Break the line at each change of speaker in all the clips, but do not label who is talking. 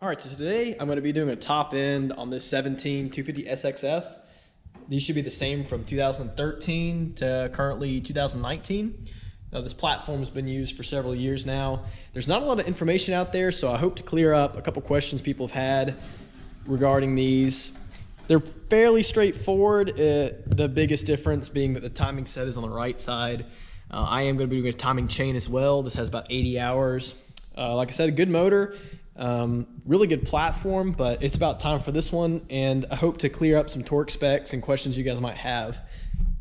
All right, so today I'm going to be doing a top end on this 17 250 SXF. These should be the same from 2013 to currently 2019. Now, this platform has been used for several years now. There's not a lot of information out there, so I hope to clear up a couple questions people have had regarding these. They're fairly straightforward, the biggest difference being that the timing set is on the right side. I am going to be doing a timing chain as well. This has about 80 hours. Like I said, a good motor. Really good platform, but it's about time for this one, and I hope to clear up some torque specs and questions you guys might have.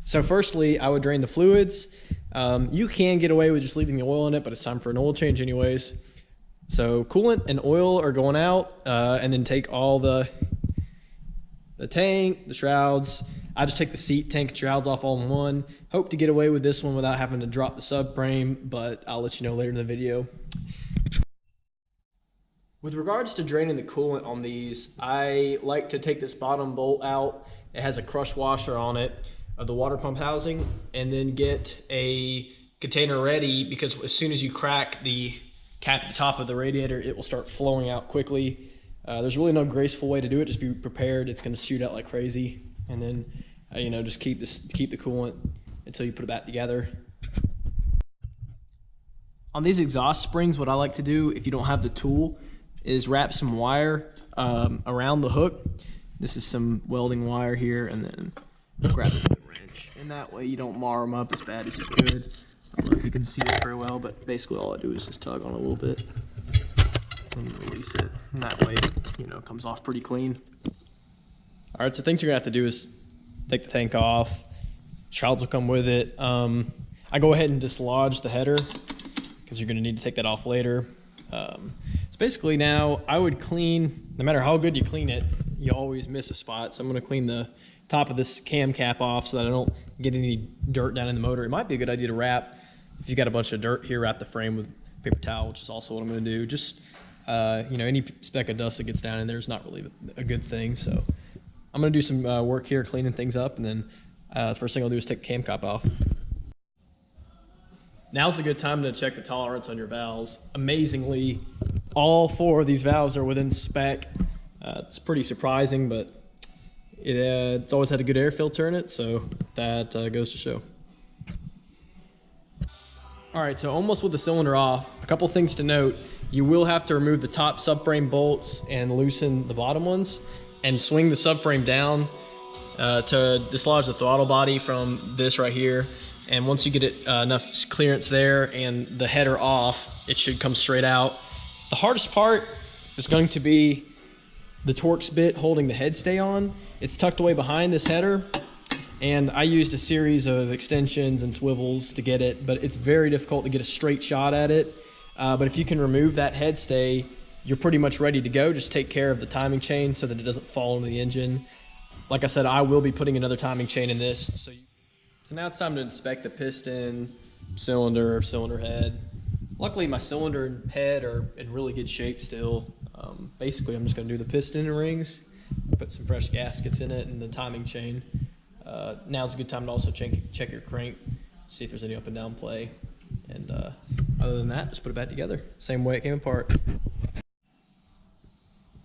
So firstly, I would drain the fluids. You can get away with just leaving the oil in it, but it's time for an oil change anyways. So coolant and oil are going out, and then take all the tank, the shrouds. I just take the seat, tank, and shrouds off all in one. Hope to get away with this one without having to drop the subframe, but I'll let you know later in the video. With regards to draining the coolant on these, I like to take this bottom bolt out. It has a crush washer on it of the water pump housing, and then get a container ready, because as soon as you crack the cap at the top of the radiator, it will start flowing out quickly. There's really no graceful way to do it. Just be prepared. It's going to shoot out like crazy, and then just keep the coolant until you put it back together. On these exhaust springs, what I like to do, if you don't have the tool, is wrap some wire around the hook. This is some welding wire here, and then grab it with a wrench. And that way you don't mar them up as bad as you could. I don't know if you can see this very well, but basically all I do is just tug on a little bit and release it. And that way, it comes off pretty clean. All right, so things you're gonna have to do is take the tank off. Shrouds will come with it. I go ahead and dislodge the header, because you're gonna need to take that off later. So basically now I would clean, no matter how good you clean it, you always miss a spot. So I'm going to clean the top of this cam cap off so that I don't get any dirt down in the motor. It might be a good idea to wrap, if you got a bunch of dirt here, wrap the frame with paper towel, which is also what I'm going to do. Just, any speck of dust that gets down in there is not really a good thing. So I'm going to do some work here cleaning things up, and then the first thing I'll do is take the cam cap off. Now's a good time to check the tolerance on your valves. Amazingly, all four of these valves are within spec. It's pretty surprising, but it's always had a good air filter in it, so that goes to show. All right, so almost with the cylinder off, a couple things to note. You will have to remove the top subframe bolts and loosen the bottom ones, and swing the subframe down to dislodge the throttle body from this right here. And once you get it enough clearance there and the header off, it should come straight out. The hardest part is going to be the Torx bit holding the head stay on. It's tucked away behind this header, and I used a series of extensions and swivels to get it, but it's very difficult to get a straight shot at it. But if you can remove that head stay, you're pretty much ready to go. Just take care of the timing chain so that it doesn't fall into the engine. Like I said, I will be putting another timing chain in this. So now it's time to inspect the piston, cylinder head. Luckily, my cylinder and head are in really good shape still. Basically, I'm just going to do the piston and rings, put some fresh gaskets in it, and the timing chain. Now's a good time to also check your crank, see if there's any up and down play. And other than that, just put it back together. Same way it came apart.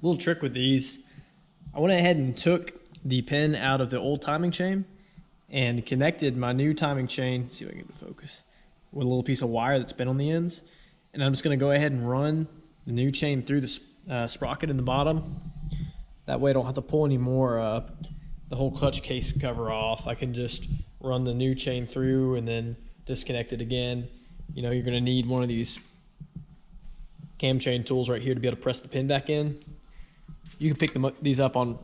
Little trick with these, I went ahead and took the pin out of the old timing chain and connected my new timing chain, let's see if I can get the focus, with a little piece of wire that's been on the ends. And I'm just going to go ahead and run the new chain through the sprocket in the bottom. That way I don't have to pull any more the whole clutch case cover off. I can just run the new chain through and then disconnect it again. You're going to need one of these cam chain tools right here to be able to press the pin back in. You can pick these up on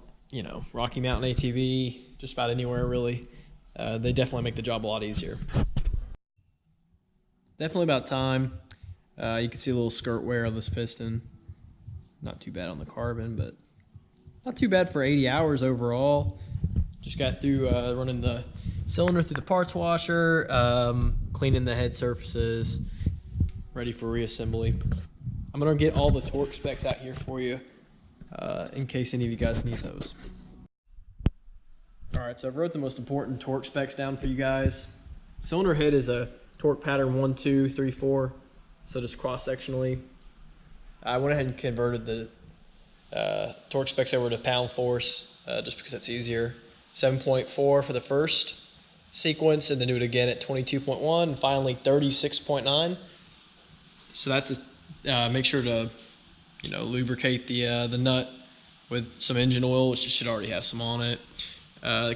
Rocky Mountain ATV, just about anywhere really. They definitely make the job a lot easier. Definitely about time. You can see a little skirt wear on this piston. Not too bad on the carbon, but not too bad for 80 hours overall. Just got through running the cylinder through the parts washer, cleaning the head surfaces, ready for reassembly. I'm gonna get all the torque specs out here for you in case any of you guys need those. All right, so I've wrote the most important torque specs down for you guys. Cylinder head is a torque pattern 1, 2, 3, 4, so just cross-sectionally. I went ahead and converted the Torque specs over to pound force, just because that's easier. 7.4 for the first sequence, and then do it again at 22.1, and finally 36.9. So that's make sure to lubricate the nut with some engine oil, which should already have some on it.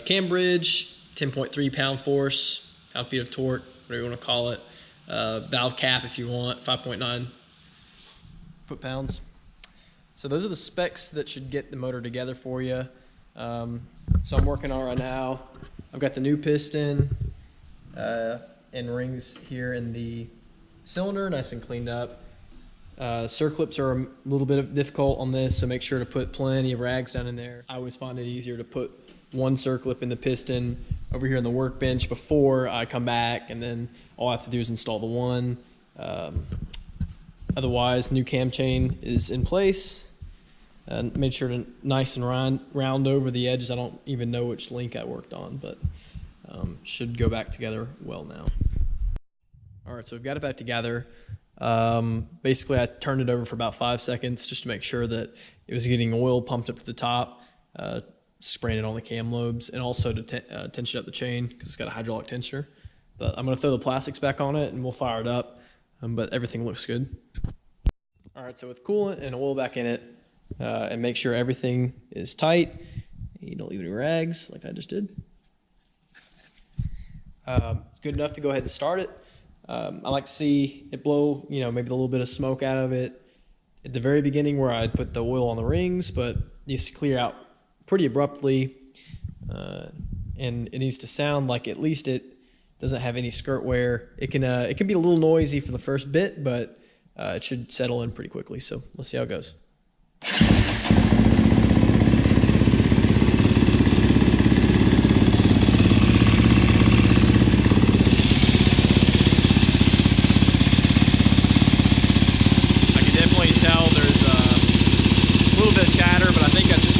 Cam bridge, 10.3 pound force, pound feet of torque, whatever you want to call it. Valve cap if you want, 5.9 foot-pounds. So those are the specs that should get the motor together for you. So I'm working on it right now. I've got the new piston and rings here in the cylinder, nice and cleaned up. Circlips are a little bit difficult on this, so make sure to put plenty of rags down in there. I always find it easier to put one circlip in the piston over here on the workbench before I come back, and then all I have to do is install the one. Otherwise, new cam chain is in place. And made sure to nice and round over the edges. I don't even know which link I worked on, but should go back together well now. All right, so we've got it back together. Basically, I turned it over for about 5 seconds just to make sure that it was getting oil pumped up to the top, spraying it on the cam lobes, and also to tension up the chain because it's got a hydraulic tensioner. But I'm going to throw the plastics back on it and we'll fire it up, but everything looks good. All right, so with coolant and oil back in it, and make sure everything is tight, you don't leave any rags like I just did. It's good enough to go ahead and start it. I like to see it blow, maybe a little bit of smoke out of it at the very beginning where I put the oil on the rings, but it needs to clear out pretty abruptly, and it needs to sound like at least it doesn't have any skirt wear. It can be a little noisy for the first bit, but it should settle in pretty quickly. So let's see how it goes. I can definitely tell there's a little bit of chatter, but I think that's just